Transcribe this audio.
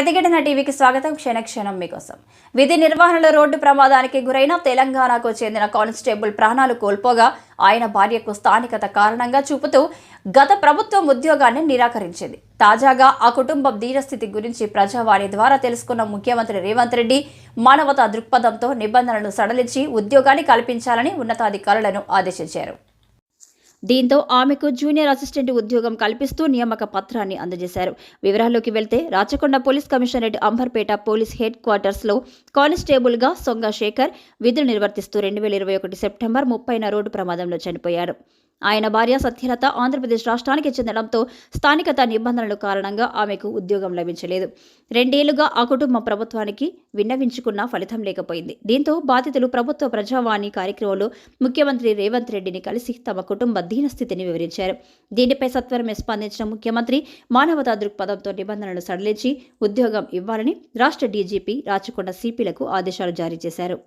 ప్రతిఘటన టీవీకి స్వాగతం. క్షణక్షణం మీకోసం. విధి నిర్వహణలో రోడ్డు ప్రమాదానికి గురైన తెలంగాణకు చెందిన కానిస్టేబుల్ ప్రాణాలు కోల్పోగా ఆయన భార్యకు స్థానికత కారణంగా చూపుతూ గత ప్రభుత్వం ఉద్యోగాన్ని నిరాకరించింది. తాజాగా ఆ కుటుంబం దీనస్థితి గురించి ప్రజావాణి ద్వారా తెలుసుకున్న ముఖ్యమంత్రి రేవంత్ రెడ్డి మానవతా దృక్పథంతో నిబంధనలను సడలించి ఉద్యోగాన్ని కల్పించాలని ఉన్నతాధికారులను ఆదేశించారు. దీంతో ఆమెకు జూనియర్ అసిస్టెంట్ ఉద్యోగం కల్పిస్తూ నియామక పత్రాన్ని అందజేశారు. వివరాల్లోకి వెళ్తే Rachakonda police commissionerate Amberpet police head క్వార్టర్స్లో కానిస్టేబుల్గా సొంగ శేఖర్ విధులు నిర్వర్తిస్తూ 2021 సెప్టెంబర్ 30న రోడ్డు ప్రమాదంలో చనిపోయారు. ఆయన భార్య సత్యలత ఆంధ్రప్రదేశ్ రాష్ట్రానికి చెందడంతో స్థానికత నిబంధనల కారణంగా ఆమెకు ఉద్యోగం లభించలేదు. 2 ఏళ్లుగా ఆ కుటుంబం ప్రభుత్వానికి విన్నవించుకున్న ఫలితం లేకపోయింది. దీంతో బాధితులు ప్రభుత్వ ప్రజావాణి కార్యక్రమంలో ముఖ్యమంత్రి రేవంత్ రెడ్డిని కలిసి తమ కుటుంబ దీనస్థితిని వివరించారు. దీనిపై సత్వరమే స్పందించిన ముఖ్యమంత్రి మానవతా దృక్పథంతో నిబంధనలు సడలించి ఉద్యోగం ఇవ్వాలని రాష్ట్ర డీజీపీ రాచకొండ సిపిలకు ఆదేశాలు జారీ చేశారు.